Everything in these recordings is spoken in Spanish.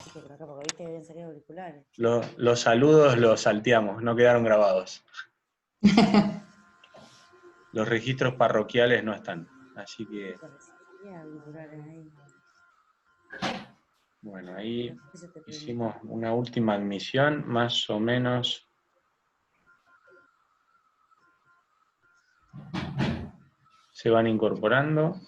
Sí, por acá, porque viste que habían salido auriculares. Los saludos los salteamos, no quedaron grabados. Los registros parroquiales no están, así que... Parecería auriculares ahí. Bueno, ahí No sé si te prende. hicimos una última admisión, más o menos. Se van incorporando.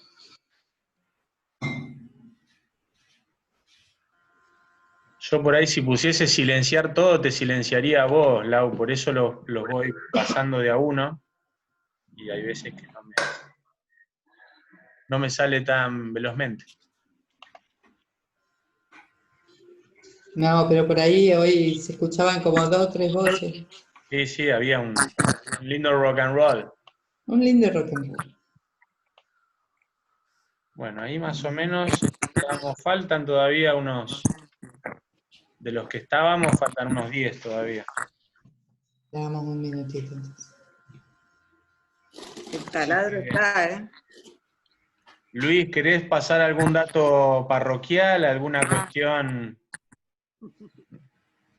Yo por ahí, si pusiese silenciar todo, te silenciaría a vos, Lau, por eso los voy pasando de a uno, y hay veces que no me sale tan velozmente. No, pero por ahí hoy se escuchaban como 2 o 3 voces. Sí, había un lindo rock and roll. Un lindo rock and roll. Bueno, ahí más o menos faltan todavía unos, de los que estábamos, faltan unos 10 todavía. Le damos un minutito entonces. El taladro está, ¿eh? Luis, ¿querés pasar algún dato parroquial, alguna cuestión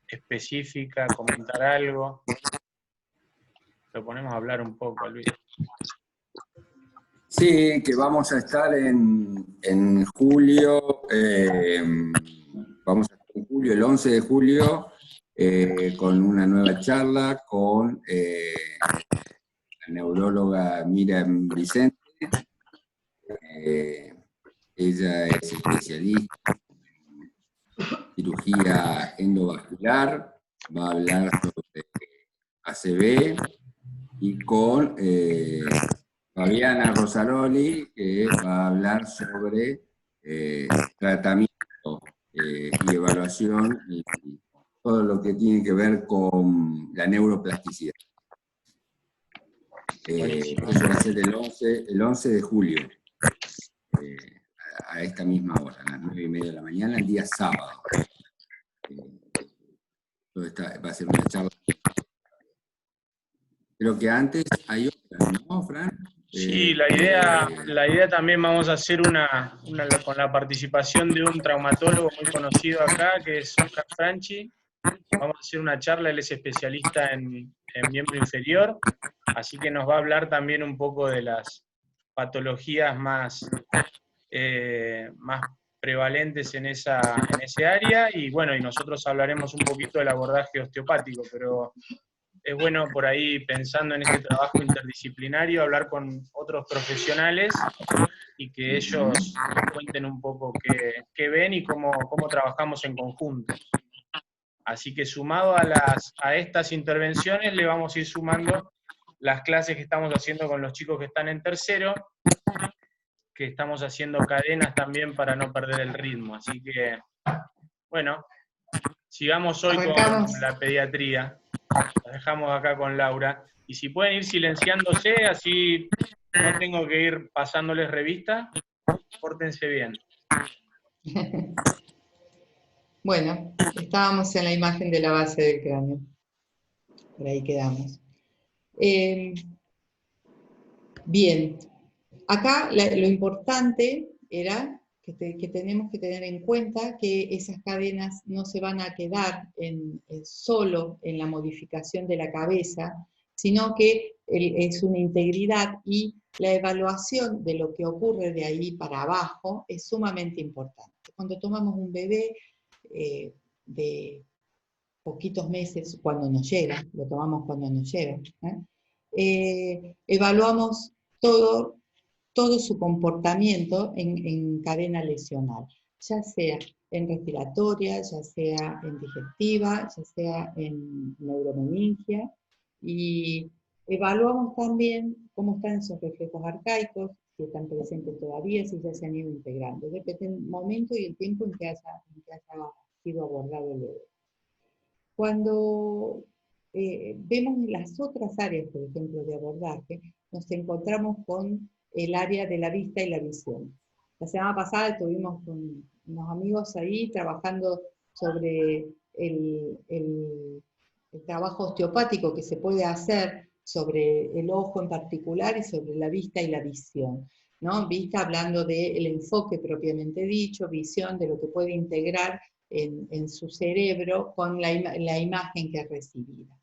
específica, comentar algo? Lo ponemos a hablar un poco, Luis. Sí, que vamos a estar en julio, vamos a estar en julio, el 11 de julio, con una nueva charla con la neuróloga Miriam Vicente. Ella es especialista en cirugía endovascular, va a hablar sobre ACV, y con Fabiana Rosaroli, que va a hablar sobre tratamiento y evaluación y todo lo que tiene que ver con la neuroplasticidad. Eso va a ser el 11 de julio, a esta misma hora, a las 9:30 de la mañana, el día sábado. Va a ser una charla. Creo que antes hay otra, ¿no, Fran? Sí, la idea también vamos a hacer una con la participación de un traumatólogo muy conocido acá, que es Oscar Franchi. Vamos a hacer una charla, él es especialista en miembro inferior, así que nos va a hablar también un poco de las patologías más prevalentes en ese área, y bueno, y nosotros hablaremos un poquito del abordaje osteopático, pero es bueno por ahí, pensando en este trabajo interdisciplinario, hablar con otros profesionales y que ellos cuenten un poco qué ven y cómo trabajamos en conjunto. Así que sumado a estas intervenciones, le vamos a ir sumando las clases que estamos haciendo con los chicos que están en tercero, que estamos haciendo cadenas también para no perder el ritmo. Así que, bueno, sigamos hoy Arrancamos. con la pediatría. Las dejamos acá con Laura. Y si pueden ir silenciándose, así no tengo que ir pasándoles revista, pórtense bien. Bueno, estábamos en la imagen de la base del cráneo. Por ahí quedamos. Bien, acá lo importante era que tenemos que tener en cuenta que esas cadenas no se van a quedar solo en la modificación de la cabeza, sino que es una integridad, y la evaluación de lo que ocurre de ahí para abajo es sumamente importante. Cuando tomamos un bebé de poquitos meses, cuando nos llega, lo tomamos cuando nos llega, evaluamos todo su comportamiento en cadena lesional, ya sea en respiratoria, ya sea en digestiva, ya sea en neuromeningia, y evaluamos también cómo están esos reflejos arcaicos, si están presentes todavía, si ya se han ido integrando, depende del momento y el tiempo en que haya sido abordado el bebé. Cuando vemos las otras áreas, por ejemplo, de abordaje, nos encontramos con el área de la vista y la visión. La semana pasada estuvimos con unos amigos ahí trabajando sobre el trabajo osteopático que se puede hacer sobre el ojo en particular y sobre la vista y la visión, ¿no? Vista hablando del enfoque propiamente dicho, visión de lo que puede integrar en su cerebro con la imagen que es recibida.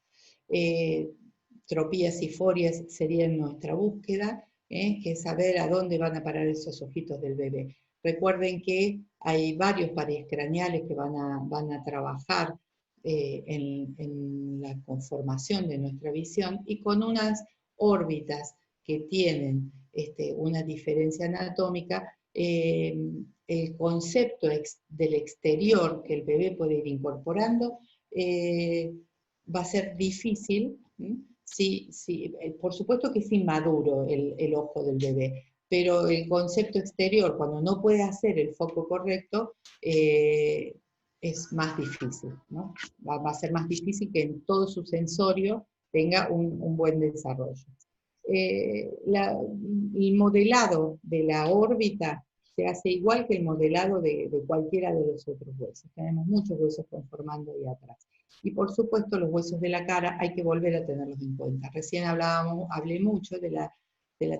Tropías y forias serían nuestra búsqueda, que es saber a dónde van a parar esos ojitos del bebé. Recuerden que hay varios pares craneales que van a trabajar en la conformación de nuestra visión, y con unas órbitas que tienen una diferencia anatómica, el concepto del exterior que el bebé puede ir incorporando va a ser difícil. Por supuesto que es inmaduro el ojo del bebé, pero el concepto exterior, cuando no puede hacer el foco correcto, es más difícil, ¿no? Va a ser más difícil que en todo su sensorio tenga un buen desarrollo. El modelado de la órbita se hace igual que el modelado de cualquiera de los otros huesos. Tenemos muchos huesos conformando ahí atrás. Y por supuesto los huesos de la cara hay que volver a tenerlos en cuenta. Recién hablé mucho de la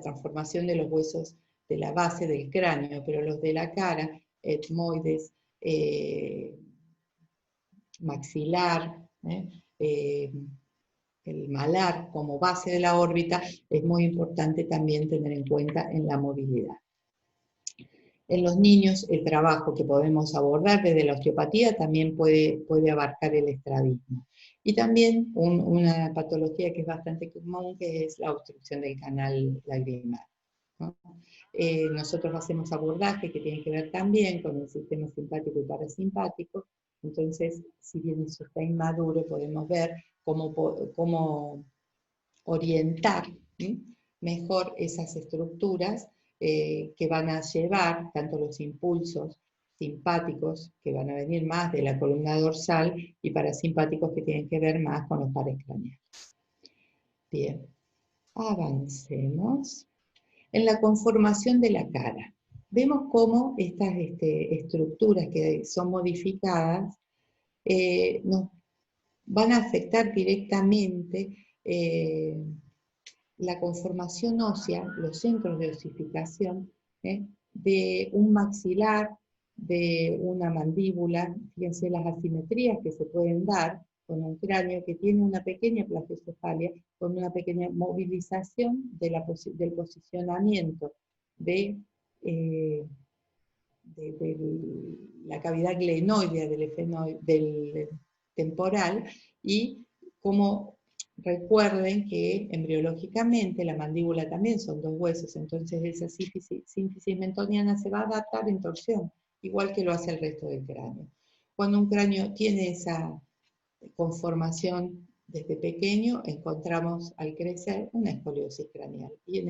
transformación de los huesos de la base del cráneo, pero los de la cara, etmoides, maxilar, el malar como base de la órbita, es muy importante también tener en cuenta en la movilidad. En los niños, el trabajo que podemos abordar desde la osteopatía también puede abarcar el estrabismo. Y también una patología que es bastante común, que es la obstrucción del canal lagrimal, ¿no? Nosotros hacemos abordaje que tiene que ver también con el sistema simpático y parasimpático. Entonces, si bien eso está inmaduro, podemos ver cómo orientar mejor esas estructuras que van a llevar tanto los impulsos simpáticos, que van a venir más de la columna dorsal, y parasimpáticos, que tienen que ver más con los pares craneales. Bien, avancemos. En la conformación de la cara, vemos cómo estas estructuras que son modificadas nos van a afectar directamente la conformación ósea, los centros de osificación, de un maxilar, de una mandíbula. Fíjense las asimetrías que se pueden dar con un cráneo que tiene una pequeña plagiocefalia, con una pequeña movilización del posicionamiento de la cavidad glenoidea del temporal, y como recuerden que embriológicamente la mandíbula también son dos huesos, entonces esa sínfisis mentoniana se va a adaptar en torsión, igual que lo hace el resto del cráneo. Cuando un cráneo tiene esa conformación desde pequeño, encontramos al crecer una escoliosis craneal, y en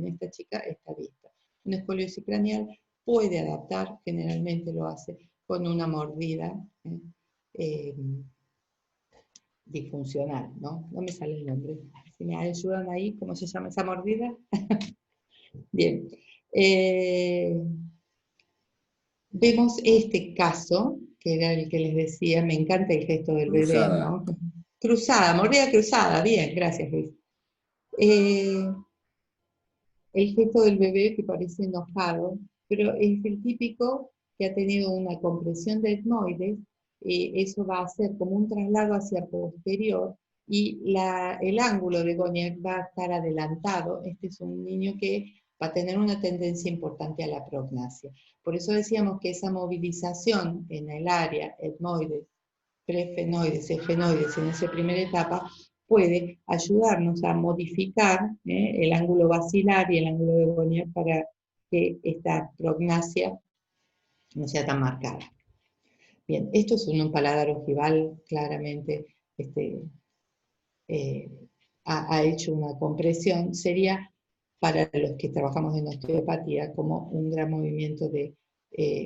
esta chica está vista. Una escoliosis craneal puede adaptar, generalmente lo hace con una mordida disfuncional, ¿no? No me sale el nombre. Si me ayudan ahí, ¿cómo se llama esa mordida? Bien. Vemos este caso, que era el que les decía, me encanta el gesto del bebé, ¿no? Cruzada, mordida cruzada, bien, gracias Luis. El gesto del bebé que parece enojado, pero es el típico que ha tenido una compresión de etmoides. Eso va a ser como un traslado hacia posterior, y el ángulo de Goniak va a estar adelantado. Este es un niño que va a tener una tendencia importante a la prognasia. Por eso decíamos que esa movilización en el área etmoides, prefenoides, efenoides, en esa primera etapa, puede ayudarnos a modificar el ángulo basilar y el ángulo de Goniak para que esta prognasia no sea tan marcada. Bien, esto es un paladar ojival, claramente ha hecho una compresión. Sería, para los que trabajamos en osteopatía, como un gran movimiento de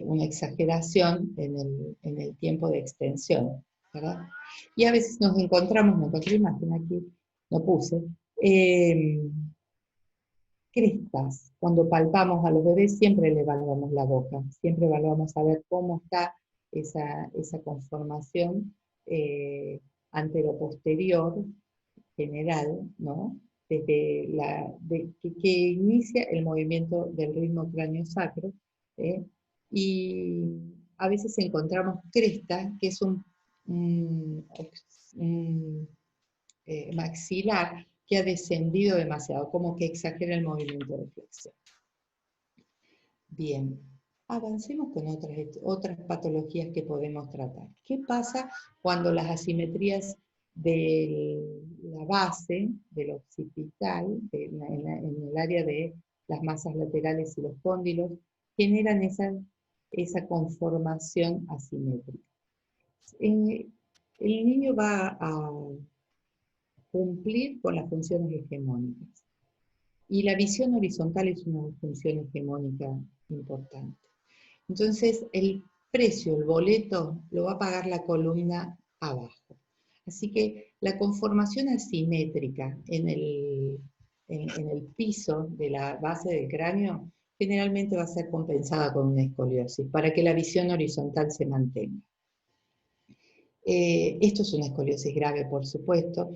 una exageración en el tiempo de extensión, ¿verdad? Y a veces nos encontramos, no encontré imagen aquí, no puse, crestas. Cuando palpamos a los bebés siempre le evaluamos la boca, siempre evaluamos a ver cómo está esa conformación anteroposterior general, ¿no? Desde que inicia el movimiento del ritmo cráneo-sacro, y a veces encontramos cresta, que es un maxilar que ha descendido demasiado, como que exagera el movimiento de flexión. Bien, avancemos con otras patologías que podemos tratar. ¿Qué pasa cuando las asimetrías de la base, del occipital, en el área de las masas laterales y los cóndilos, generan esa conformación asimétrica? El niño va a cumplir con las funciones hegemónicas. Y la visión horizontal es una función hegemónica importante. Entonces, el precio, el boleto, lo va a pagar la columna abajo. Así que la conformación asimétrica en el piso de la base del cráneo generalmente va a ser compensada con una escoliosis, para que la visión horizontal se mantenga. Esto es una escoliosis grave, por supuesto.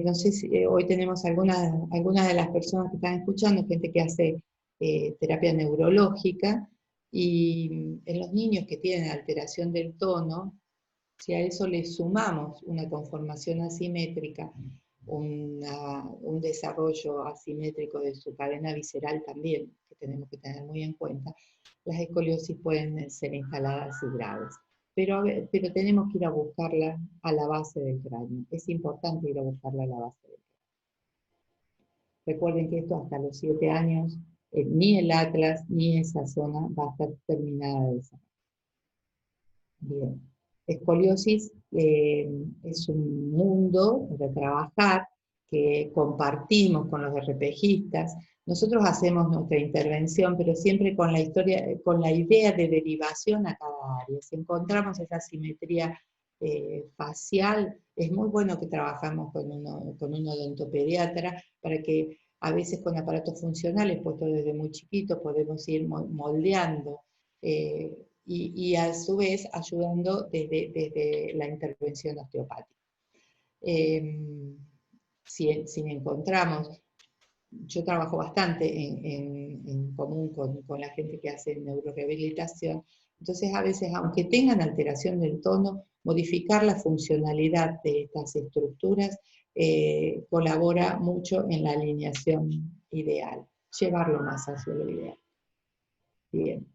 No sé si hoy tenemos algunas de las personas que están escuchando, gente que hace terapia neurológica, y en los niños que tienen alteración del tono, si a eso le sumamos una conformación asimétrica, un desarrollo asimétrico de su cadena visceral también, que tenemos que tener muy en cuenta, las escoliosis pueden ser instaladas y graves. Pero tenemos que ir a buscarla a la base del cráneo. Es importante ir a buscarla a la base del cráneo. Recuerden que esto hasta los 7 años, ni el atlas ni esa zona va a estar terminada de desarrollar. Bien. Escoliosis es un mundo de trabajar que compartimos con los RPGistas. Nosotros hacemos nuestra intervención, pero siempre con la idea de derivación a cada área. Si encontramos esa simetría facial, es muy bueno que trabajamos con un odontopediatra para que a veces con aparatos funcionales, puestos desde muy chiquitos, podemos ir moldeando y a su vez ayudando desde la intervención osteopática. Si encontramos, yo trabajo bastante en común con la gente que hace neurorehabilitación, entonces a veces, aunque tengan alteración del tono, modificar la funcionalidad de estas estructuras colabora mucho en la alineación ideal, llevarlo más hacia lo ideal. Bien.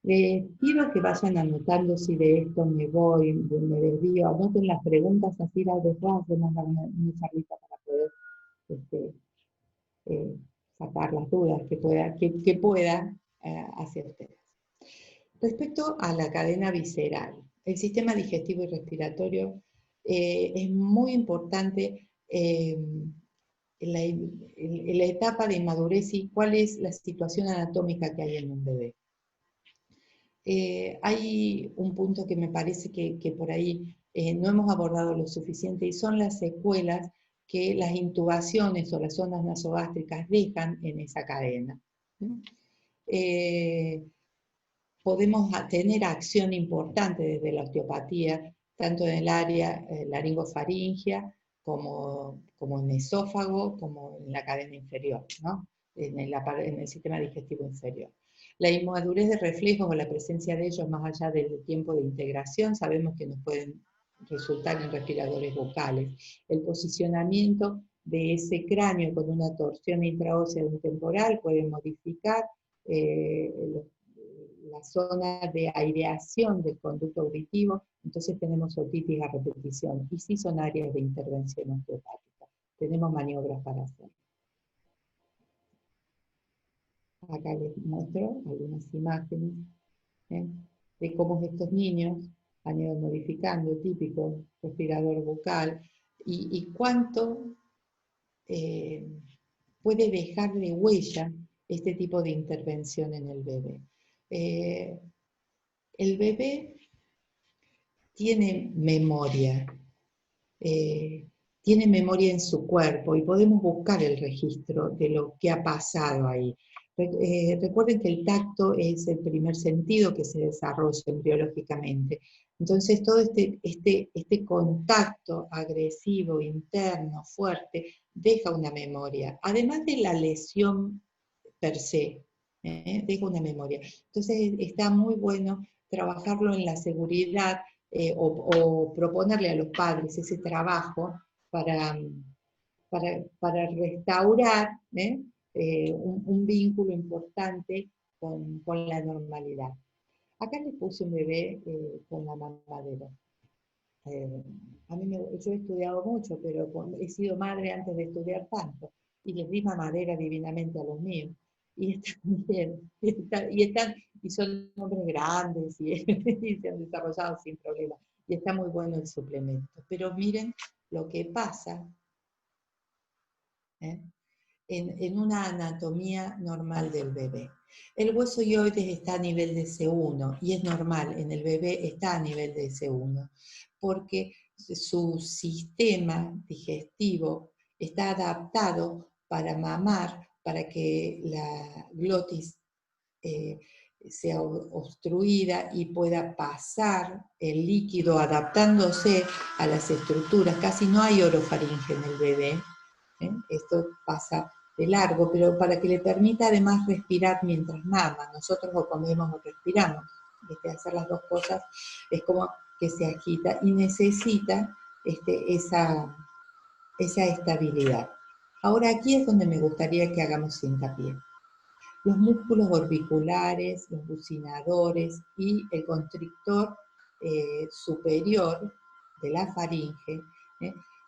Les pido que vayan anotando si de esto me voy, me desvío, anoten las preguntas, así las después nos dan una charlita para poder sacar las dudas que pueda hacia ustedes. Respecto a la cadena visceral, el sistema digestivo y respiratorio es muy importante en la etapa de inmadurez y cuál es la situación anatómica que hay en un bebé. Hay un punto que me parece que por ahí no hemos abordado lo suficiente y son las secuelas que las intubaciones o las ondas nasogástricas dejan en esa cadena. Podemos tener acción importante desde la osteopatía, tanto en el área laringofaringea como en esófago, como en la cadena inferior, ¿no? en el sistema digestivo inferior. La inmadurez de reflejos o la presencia de ellos más allá del tiempo de integración, sabemos que nos pueden resultar en respiradores bucales. El posicionamiento de ese cráneo con una torsión intraósea de un temporal puede modificar la zona de aireación del conducto auditivo, entonces tenemos otitis a repetición, y sí son áreas de intervención osteopática. Tenemos maniobras para hacer. Acá les muestro algunas imágenes de cómo estos niños han ido modificando, típico respirador bucal, y cuánto puede dejar de huella este tipo de intervención en el bebé. El bebé tiene memoria en su cuerpo y podemos buscar el registro de lo que ha pasado ahí. Recuerden que el tacto es el primer sentido que se desarrolla embriológicamente. Entonces todo este contacto agresivo, interno, fuerte, deja una memoria. Además de la lesión per se, deja una memoria. Entonces está muy bueno trabajarlo en la seguridad o proponerle a los padres ese trabajo para restaurar un vínculo importante con la normalidad. Acá les puse un bebé con la mamadera. Yo he estudiado mucho, pero he sido madre antes de estudiar tanto, y les di mamadera divinamente a los míos. Y están bien, y son hombres grandes, y se han desarrollado sin problema. Y está muy bueno el suplemento. Pero miren lo que pasa en una anatomía normal del bebé. El hueso hyoides está a nivel de C1, y es normal, en el bebé está a nivel de C1, porque su sistema digestivo está adaptado para mamar, para que la glotis sea obstruida y pueda pasar el líquido adaptándose a las estructuras. Casi no hay orofaringe en el bebé. Esto pasa de largo, pero para que le permita además respirar mientras mama. Nosotros o comemos o respiramos. Hacer las dos cosas es como que se agita y necesita esa estabilidad. Ahora aquí es donde me gustaría que hagamos hincapié. Los músculos orbiculares, los bucinadores y el constrictor superior de la faringe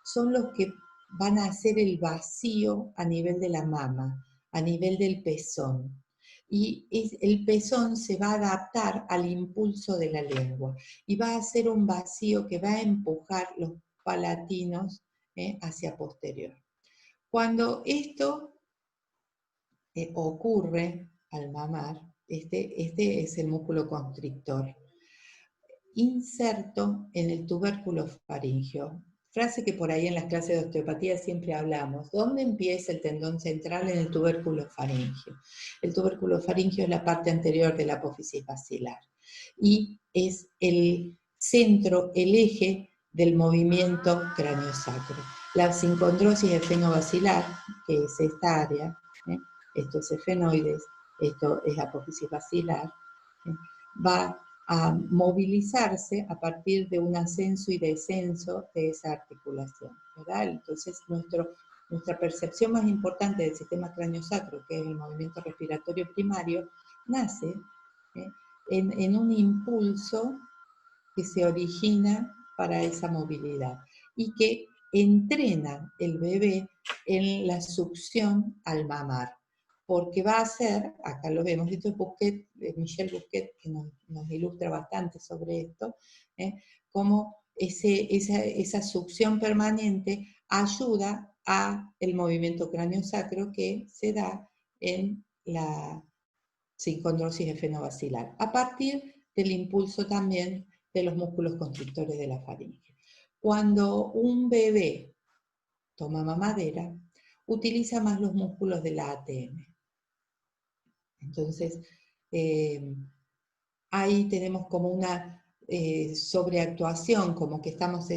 son los que van a hacer el vacío a nivel de la mama, a nivel del pezón. Y el pezón se va a adaptar al impulso de la lengua y va a hacer un vacío que va a empujar los palatinos hacia posterior. Cuando esto ocurre al mamar, este es el músculo constrictor, inserto en el tubérculo faríngeo. Frase que por ahí en las clases de osteopatía siempre hablamos. ¿Dónde empieza el tendón central? En el tubérculo faríngeo. El tubérculo faríngeo es la parte anterior de la apófisis basilar y es el centro, el eje del movimiento craniosacro. La sincondrosis esfenobasilar, que es esta área, esto es esfenoides, esto es la apófisis basilar, va a movilizarse a partir de un ascenso y descenso de esa articulación, ¿verdad? Entonces nuestra percepción más importante del sistema craniosacro, que es el movimiento respiratorio primario, nace en un impulso que se origina para esa movilidad y que entrena el bebé en la succión al mamar, porque va a ser, acá lo vemos, esto es Michel Busquet, que nos ilustra bastante sobre esto, cómo esa succión permanente ayuda a el movimiento craniosacro que se da en la sincondrosis esfenobasilar, a partir del impulso también de los músculos constrictores de la faringe. Cuando un bebé toma mamadera, utiliza más los músculos de la ATM. Entonces, ahí tenemos como una sobreactuación, como que estamos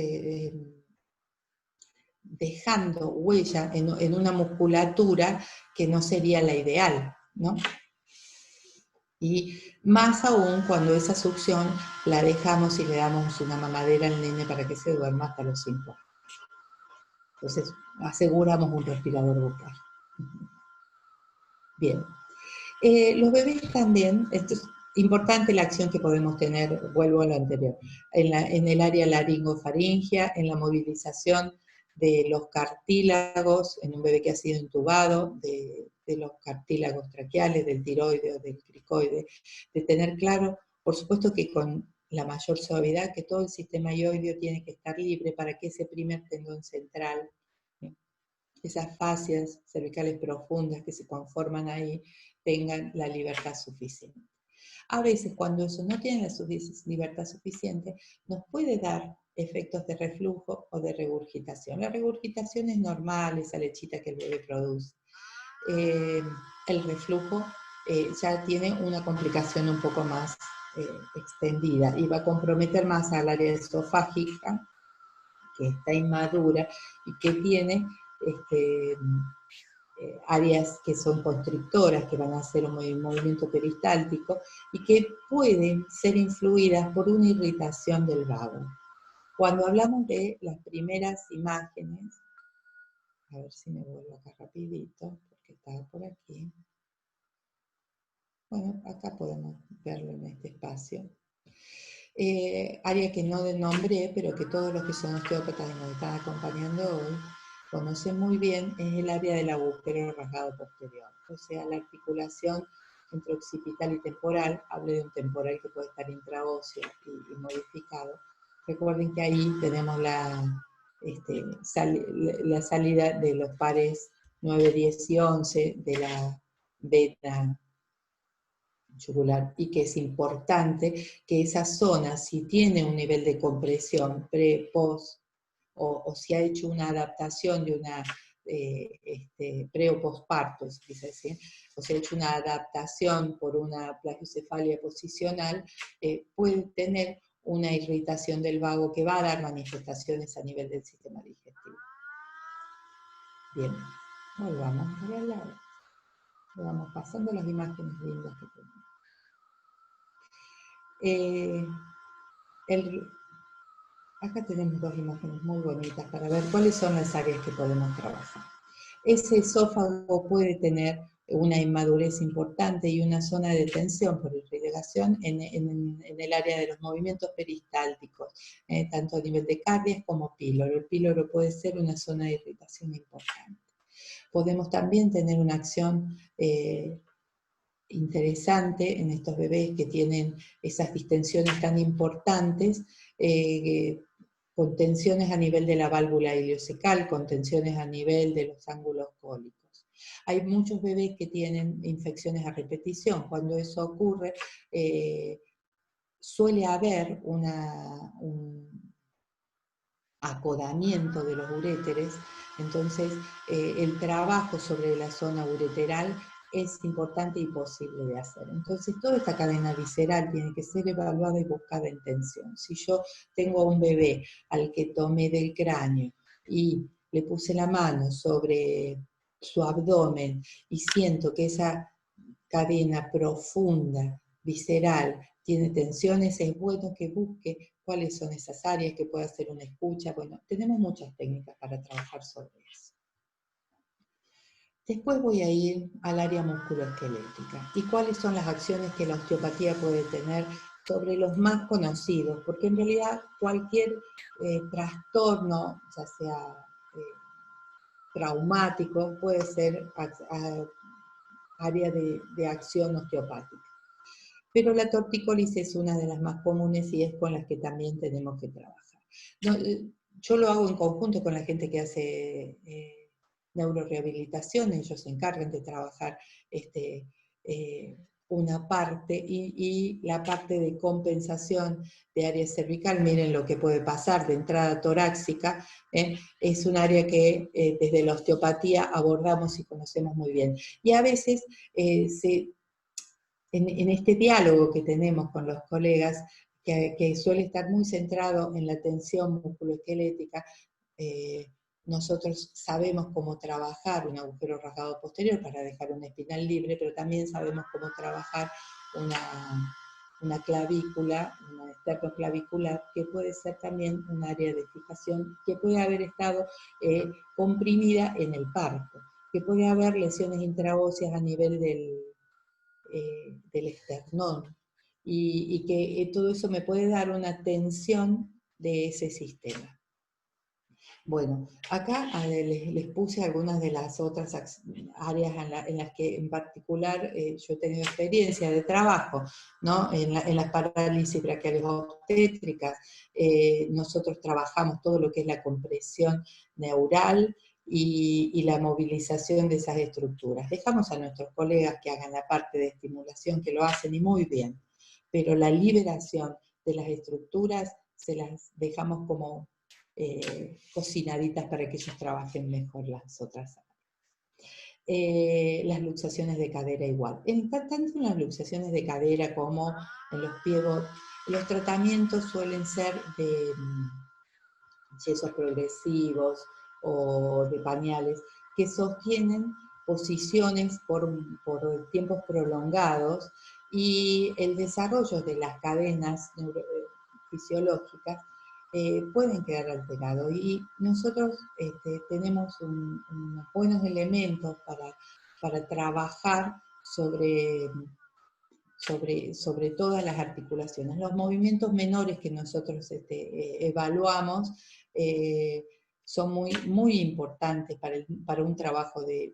dejando huella en una musculatura que no sería la ideal, ¿no? Y más aún cuando esa succión la dejamos y le damos una mamadera al nene para que se duerma hasta los 5 años. Entonces, aseguramos un respirador bucal. Bien. Los bebés también, esto es importante la acción que podemos tener, vuelvo a lo anterior, en el área laringofaringea, en la movilización de los cartílagos, en un bebé que ha sido intubado, de los cartílagos traqueales, del tiroide o del cricoide, de tener claro, por supuesto que con la mayor suavidad, que todo el sistema hyoideo tiene que estar libre para que ese primer tendón central, esas fascias cervicales profundas que se conforman ahí, tengan la libertad suficiente. A veces cuando eso no tiene la libertad suficiente, nos puede dar efectos de reflujo o de regurgitación. La regurgitación es normal, esa lechita que el bebé produce. El reflujo ya tiene una complicación un poco más extendida y va a comprometer más al área esofágica, que está inmadura y que tiene áreas que son constrictoras, que van a hacer un movimiento peristáltico, y que pueden ser influidas por una irritación del vago. Cuando hablamos de las primeras imágenes, a ver si me vuelvo acá rapidito, porque estaba por aquí. Bueno, acá podemos verlo en este espacio. Área que no nombré, pero que todos los que son osteópatas y nos están acompañando hoy conocen muy bien, es el área del agujero rasgado posterior. O sea, la articulación entre occipital y temporal, hablé de un temporal que puede estar intraóseo y modificado. Recuerden que ahí tenemos la salida de los pares 9, 10 y 11 de la vena yugular, y que es importante que esa zona, si tiene un nivel de compresión pre-post, o si ha hecho una adaptación de una pre o postparto, o si ha hecho una adaptación por una plagiocefalia posicional, puede tener una irritación del vago que va a dar manifestaciones a nivel del sistema digestivo. Bien, volvamos a al lado. Vamos pasando las imágenes lindas que tenemos. Acá tenemos dos imágenes muy bonitas para ver cuáles son las áreas que podemos trabajar. Ese esófago puede tener una inmadurez importante y una zona de tensión por irrigación en el área de los movimientos peristálticos, tanto a nivel de cardias como píloro. El píloro puede ser una zona de irritación importante. Podemos también tener una acción interesante en estos bebés que tienen esas distensiones tan importantes, con tensiones a nivel de la válvula ileocecal, con tensiones a nivel de los ángulos cólicos. Hay muchos bebés que tienen infecciones a repetición. Cuando eso ocurre, suele haber un acodamiento de los uréteres, entonces el trabajo sobre la zona ureteral es importante y posible de hacer. Entonces toda esta cadena visceral tiene que ser evaluada y buscada en tensión. Si yo tengo un bebé al que tomé del cráneo y le puse la mano sobre su abdomen y siento que esa cadena profunda, visceral, tiene tensiones, es bueno que busque cuáles son esas áreas, que pueda hacer una escucha. Bueno, tenemos muchas técnicas para trabajar sobre eso. Después voy a ir al área musculoesquelética. ¿Y cuáles son las acciones que la osteopatía puede tener sobre los más conocidos? Porque en realidad cualquier trastorno, ya sea traumático, puede ser área de acción osteopática. Pero la tortícolis es una de las más comunes y es con las que también tenemos que trabajar. No, yo lo hago en conjunto con la gente que hace neurorehabilitación. Ellos se encargan de trabajar una parte y la parte de compensación de área cervical. Miren lo que puede pasar de entrada torácica. Es un área que desde la osteopatía abordamos y conocemos muy bien. Y a veces en este diálogo que tenemos con los colegas, que suele estar muy centrado en la tensión musculoesquelética, nosotros sabemos cómo trabajar un agujero rasgado posterior para dejar una espinal libre, pero también sabemos cómo trabajar una clavícula, una esternoclavicular, que puede ser también un área de fijación, que puede haber estado comprimida en el parto, que puede haber lesiones intraóseas a nivel del esternón, y que todo eso me puede dar una tensión de ese sistema. Bueno, acá les puse algunas de las otras áreas en las que en particular yo he tenido experiencia de trabajo, ¿no? En las parálisis braquiales obstétricas, nosotros trabajamos todo lo que es la compresión neural y la movilización de esas estructuras. Dejamos a nuestros colegas que hagan la parte de estimulación, que lo hacen y muy bien, pero la liberación de las estructuras se las dejamos como cocinaditas para que ellos trabajen mejor las otras áreas. Las luxaciones de cadera igual. Tanto en las luxaciones de cadera como en los pivots, los tratamientos suelen ser de yesos progresivos o de pañales que sostienen posiciones por tiempos prolongados, y el desarrollo de las cadenas fisiológicas pueden quedar alterados. Y nosotros tenemos unos buenos elementos para trabajar sobre todas las articulaciones. Los movimientos menores que nosotros evaluamos son muy, muy importantes para un trabajo de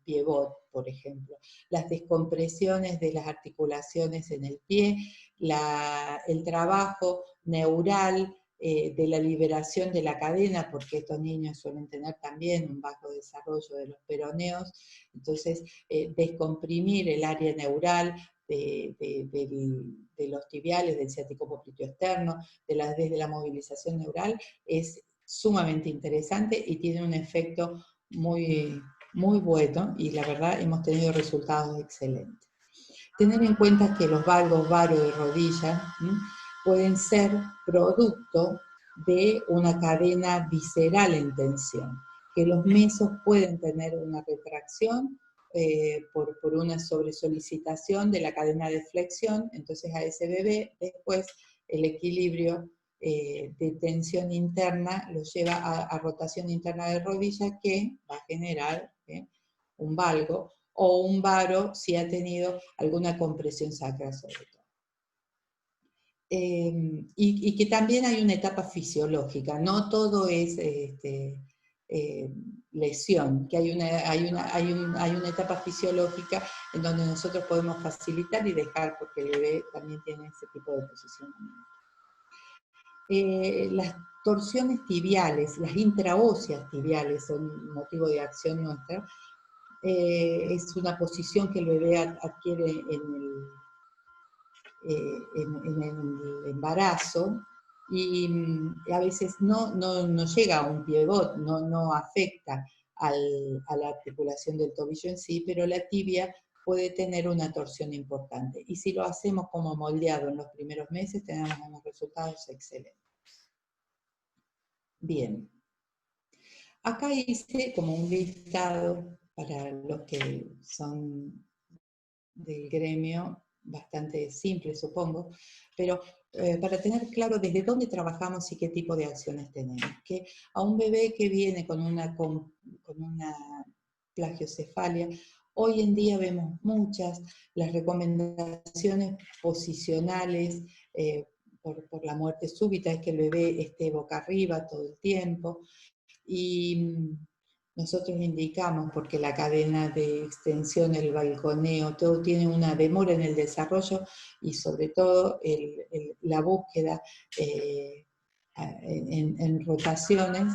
pivot, por ejemplo. Las descompresiones de las articulaciones en el pie, el trabajo neural de la liberación de la cadena, porque estos niños suelen tener también un bajo desarrollo de los peroneos, entonces descomprimir el área neural de los tibiales, del ciático popliteo externo, desde la movilización neural, es sumamente interesante y tiene un efecto muy, muy bueno, y la verdad hemos tenido resultados excelentes. Tener en cuenta que los valgos varos de rodilla pueden ser producto de una cadena visceral en tensión, que los mesos pueden tener una retracción por una sobresolicitación de la cadena de flexión. Entonces a ese bebé después el equilibrio de tensión interna lo lleva a rotación interna de rodilla, que va a generar un valgo o un varo si ha tenido alguna compresión sacra sobre todo. Y que también hay una etapa fisiológica, no todo es lesión, que hay una etapa fisiológica en donde nosotros podemos facilitar y dejar, porque el bebé también tiene ese tipo de posicionamiento. Las torsiones tibiales, las intraóseas tibiales son motivo de acción nuestra. Es una posición que el bebé adquiere en el embarazo, y a veces no llega a un pivot, no afecta a la articulación del tobillo en sí, pero la tibia puede tener una torsión importante. Y si lo hacemos como moldeado en los primeros meses, tenemos unos resultados excelentes. Bien. Acá hice como un listado para los que son del gremio, bastante simple supongo, pero para tener claro desde dónde trabajamos y qué tipo de acciones tenemos. Que a un bebé que viene con una plagiocefalia, hoy en día vemos muchas, las recomendaciones posicionales por la muerte súbita es que el bebé esté boca arriba todo el tiempo, y nosotros indicamos, porque la cadena de extensión, el balconeo, todo tiene una demora en el desarrollo, y sobre todo la búsqueda en rotaciones.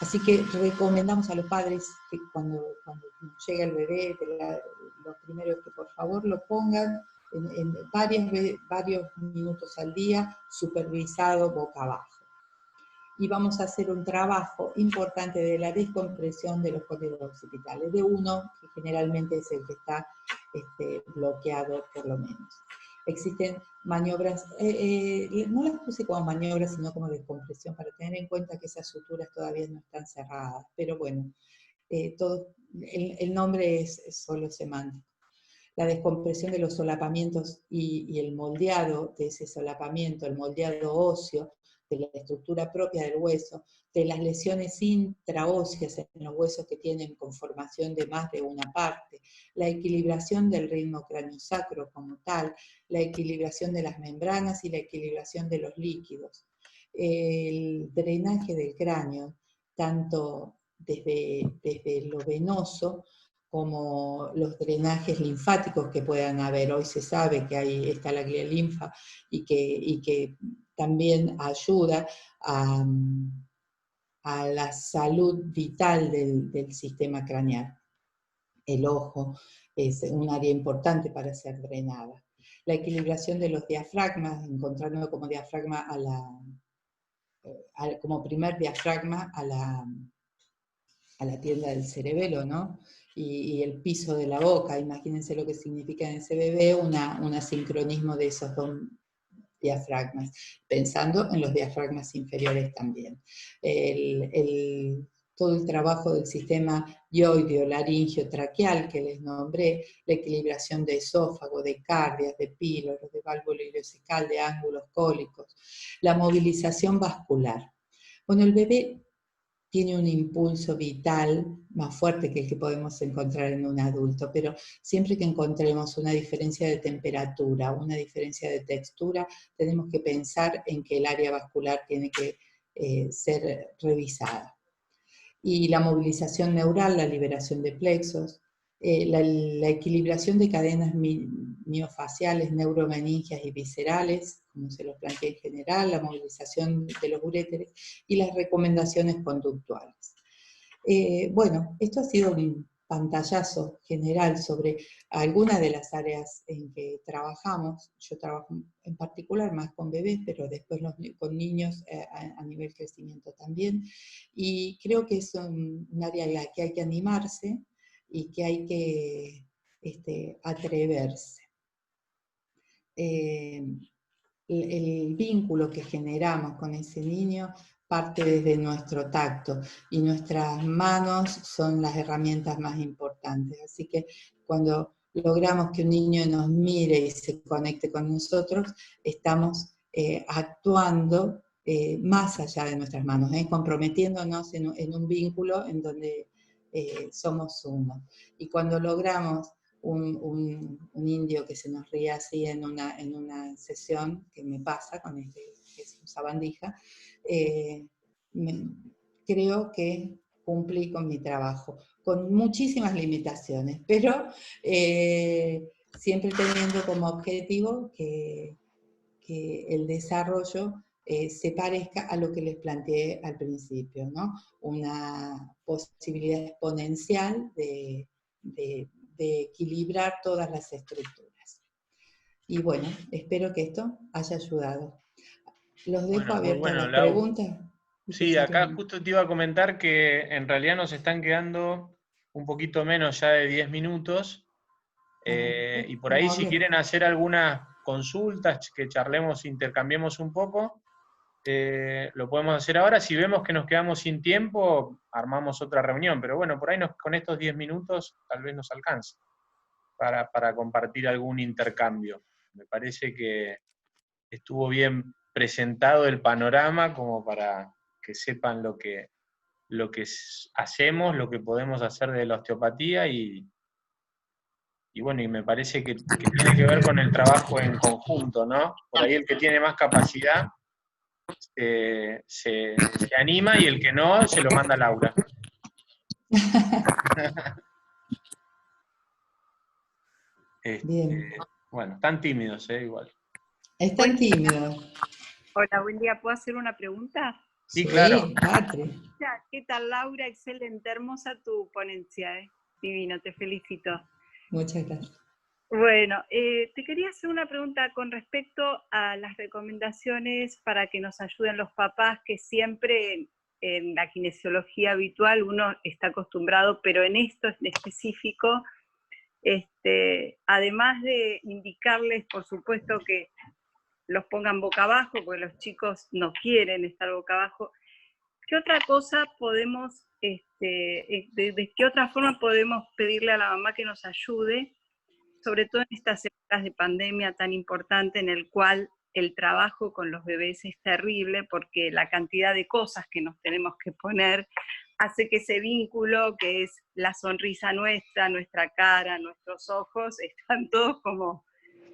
Así que recomendamos a los padres que cuando llega el bebé, los primeros que por favor lo pongan en varios minutos al día, supervisado boca abajo. Y vamos a hacer un trabajo importante de la descompresión de los códigos occipitales, de uno que generalmente es el que está bloqueado por lo menos. Existen maniobras, no las puse como maniobras, sino como descompresión, para tener en cuenta que esas suturas todavía no están cerradas, pero bueno, el nombre es solo semántico. La descompresión de los solapamientos y el moldeado de ese solapamiento, el moldeado óseo, de la estructura propia del hueso, de las lesiones intraóseas en los huesos que tienen conformación de más de una parte, la equilibración del ritmo craniosacro como tal, la equilibración de las membranas y la equilibración de los líquidos, el drenaje del cráneo, tanto desde lo venoso como los drenajes linfáticos que puedan haber. Hoy se sabe que ahí está la gliolinfa y que también ayuda a la salud vital del sistema craneal. El ojo es un área importante para ser drenada. La equilibración de los diafragmas, encontrando como diafragma como primer diafragma a la tienda del cerebelo, ¿no? Y el piso de la boca. Imagínense lo que significa en ese bebé un sincronismo de esos dos diafragmas, pensando en los diafragmas inferiores también. todo el trabajo del sistema hioideo, laringio, traqueal que les nombré, la equilibración de esófago, de cardias, de píloros, de válvula ileocecal, de ángulos cólicos, la movilización vascular. Bueno, el bebé tiene un impulso vital más fuerte que el que podemos encontrar en un adulto, pero siempre que encontremos una diferencia de temperatura, una diferencia de textura, tenemos que pensar en que el área vascular tiene que ser revisada. Y la movilización neural, la liberación de plexos, la equilibración de cadenas miofaciales, neuromeningias y viscerales, como se los plantea en general, la movilización de los uréteres y las recomendaciones conductuales. Bueno, esto ha sido un pantallazo general sobre algunas de las áreas en que trabajamos. Yo trabajo en particular más con bebés, pero después con niños a nivel crecimiento también. Y creo que es un área en la que hay que animarse y que hay que atreverse. El vínculo que generamos con ese niño parte desde nuestro tacto, y nuestras manos son las herramientas más importantes. Así que cuando logramos que un niño nos mire y se conecte con nosotros, estamos actuando más allá de nuestras manos, comprometiéndonos en un vínculo en donde somos uno. Y cuando logramos un indio que se nos ría así en una sesión, que me pasa con este que es un sabandija, creo que cumplí con mi trabajo, con muchísimas limitaciones, pero siempre teniendo como objetivo que el desarrollo se parezca a lo que les planteé al principio, ¿no? Una posibilidad exponencial de equilibrar todas las estructuras. Y bueno, espero que esto haya ayudado. Los dejo abiertos a las preguntas. Sí, acá justo te iba a comentar que en realidad nos están quedando un poquito menos ya de 10 minutos, y por ahí si quieren hacer algunas consultas, que charlemos, intercambiemos un poco, lo podemos hacer ahora. Si vemos que nos quedamos sin tiempo, armamos otra reunión, pero bueno, por ahí con estos 10 minutos tal vez nos alcance para compartir algún intercambio. Me parece que estuvo bien presentado el panorama como para que sepan lo que hacemos, lo que podemos hacer de la osteopatía, y bueno, y me parece que tiene que ver con el trabajo en conjunto, ¿no? Por ahí el que tiene más capacidad se anima, y el que no, se lo manda a Laura. Bien. Bueno, están tímidos, igual. Están tímidos. Hola, buen día. ¿Puedo hacer una pregunta? Sí, claro. Patri. ¿Qué tal, Laura? Excelente, hermosa tu ponencia, divino, te felicito. Muchas gracias. Bueno, te quería hacer una pregunta con respecto a las recomendaciones para que nos ayuden los papás, que siempre en la kinesiología habitual uno está acostumbrado, pero en esto en específico, además de indicarles, por supuesto, que los pongan boca abajo, porque los chicos no quieren estar boca abajo, ¿qué otra cosa podemos, de qué otra forma podemos pedirle a la mamá que nos ayude, sobre todo en estas épocas de pandemia tan importante, en el cual el trabajo con los bebés es terrible, porque la cantidad de cosas que nos tenemos que poner hace que ese vínculo, que es la sonrisa nuestra, nuestra cara, nuestros ojos, están todos como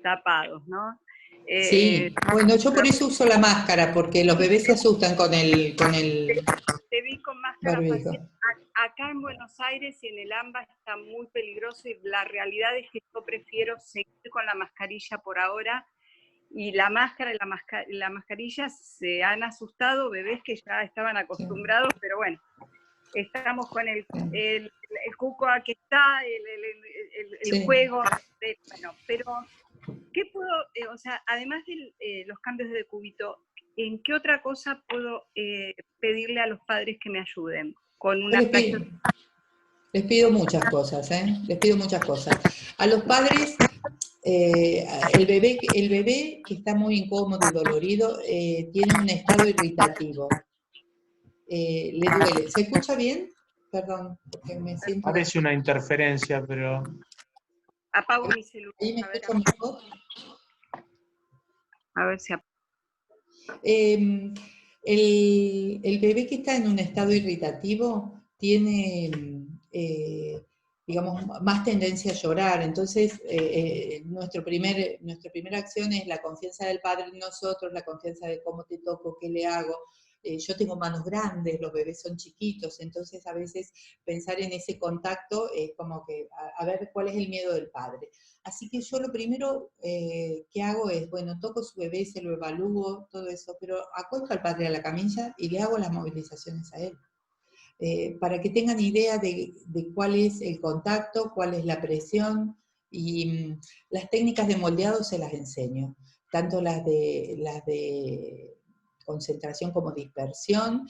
tapados, ¿no? Sí, bueno, yo por eso uso la máscara, porque los bebés se asustan con el Te vi con máscara facial. Acá en Buenos Aires y en el AMBA está muy peligroso, y la realidad es que yo prefiero seguir con la mascarilla por ahora, y la máscara y la mascarilla se han asustado bebés que ya estaban acostumbrados, sí. Pero bueno, estamos con el cuco, aquí está, el juego, bueno, pero ¿qué puedo, o sea, además de los cambios de decúbito, en qué otra cosa puedo pedirle a los padres que me ayuden? Con una les pido muchas cosas, les pido muchas cosas. A los padres, el bebé que está muy incómodo y dolorido tiene un estado irritativo. le duele. ¿Se escucha bien? Perdón, porque me siento... Parece una interferencia, pero... Apago mi celular. ¿Ahí me A ver, escuchan mejor? a ver si El bebé que está en un estado irritativo tiene, digamos, más tendencia a llorar. Entonces, nuestra primera acción es la confianza del padre en nosotros, la confianza de cómo te toco, qué le hago. Yo tengo manos grandes, los bebés son chiquitos, entonces a veces pensar en ese contacto es como que, a ver cuál es el miedo del padre. Así que yo lo primero que hago es, bueno, toco su bebé, se lo evalúo, todo eso, pero acuesto al padre a la camilla y le hago las movilizaciones a él. Para que tengan idea de cuál es el contacto, cuál es la presión, y las técnicas de moldeado se las enseño, tanto las de concentración como dispersión,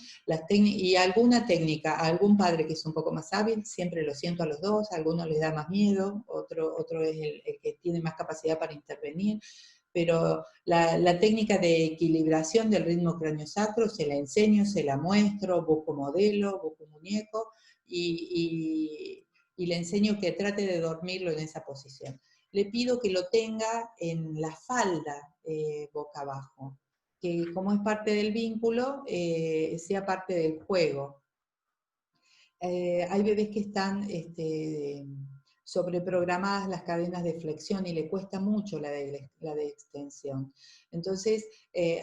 y alguna técnica, a algún padre que es un poco más hábil, siempre lo siento a los dos, a algunos les da más miedo, otro es el que tiene más capacidad para intervenir, pero la técnica de equilibración del ritmo craniosacro se la enseño, se la muestro, busco modelo, busco muñeco, y le enseño que trate de dormirlo en esa posición. Le pido que lo tenga en la falda, boca abajo, que como es parte del vínculo, sea parte del juego. Hay bebés que están sobreprogramadas las cadenas de flexión y le cuesta mucho la de extensión. Entonces,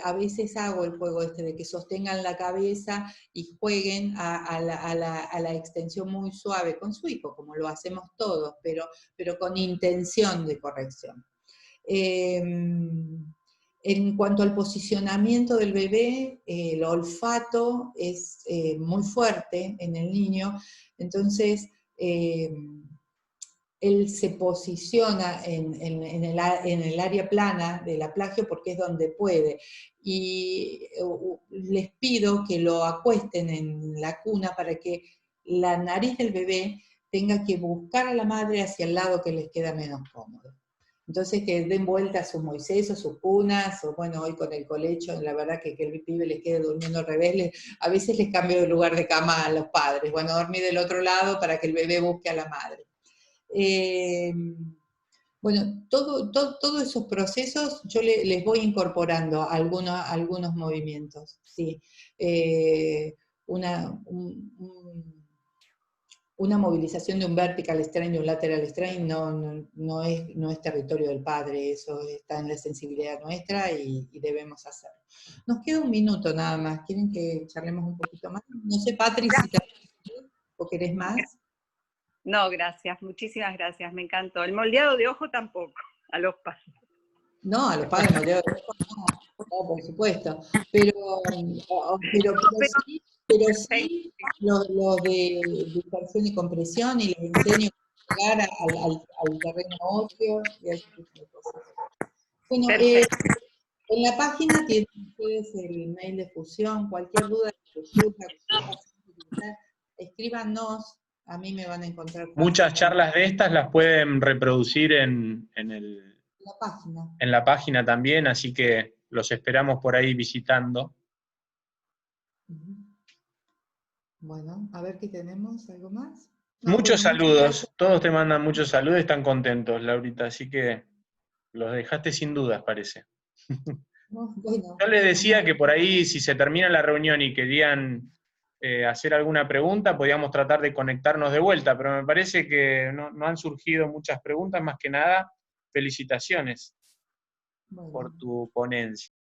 a veces hago el juego de que sostengan la cabeza y jueguen a la extensión muy suave con su hijo, como lo hacemos todos, pero con intención de corrección. En cuanto al posicionamiento del bebé, el olfato es muy fuerte en el niño, entonces él se posiciona en el área plana del aplagio porque es donde puede, y les pido que lo acuesten en la cuna para que la nariz del bebé tenga que buscar a la madre hacia el lado que les queda menos cómodo. Entonces que den vuelta a sus Moisés o sus cunas, o bueno, hoy con el colecho, la verdad que el pibe les quede durmiendo al revés, a veces les cambio de lugar de cama a los padres, bueno, dormir del otro lado para que el bebé busque a la madre. Bueno, todos esos procesos yo les voy incorporando algunos movimientos, sí. Una movilización de un vertical strain y un lateral strain no es territorio del padre, eso está en la sensibilidad nuestra y debemos hacerlo. Nos queda un minuto nada más, ¿quieren que charlemos un poquito más? No sé, Patri, si te o querés más. No, gracias, muchísimas gracias, me encantó. El moldeado de ojo tampoco, a los padres. No, a los padres moldeado de ojo no, por supuesto, pero sí, lo de dispersión y compresión, y les enseño a llegar al terreno óseo y a ese tipo de cosas. Bueno, en la página tienen ustedes el mail de fusión, cualquier duda que surja, escríbanos, a mí me van a encontrar fácil. Muchas charlas de estas las pueden reproducir en la página también, así que los esperamos por ahí visitando. Bueno, a ver qué tenemos, ¿algo más? Muchos saludos, todos te mandan muchos saludos y están contentos, Laurita, así que los dejaste sin dudas, parece. Yo les decía que por ahí, si se termina la reunión y querían hacer alguna pregunta, podíamos tratar de conectarnos de vuelta, pero me parece que no han surgido muchas preguntas, más que nada, felicitaciones por tu ponencia.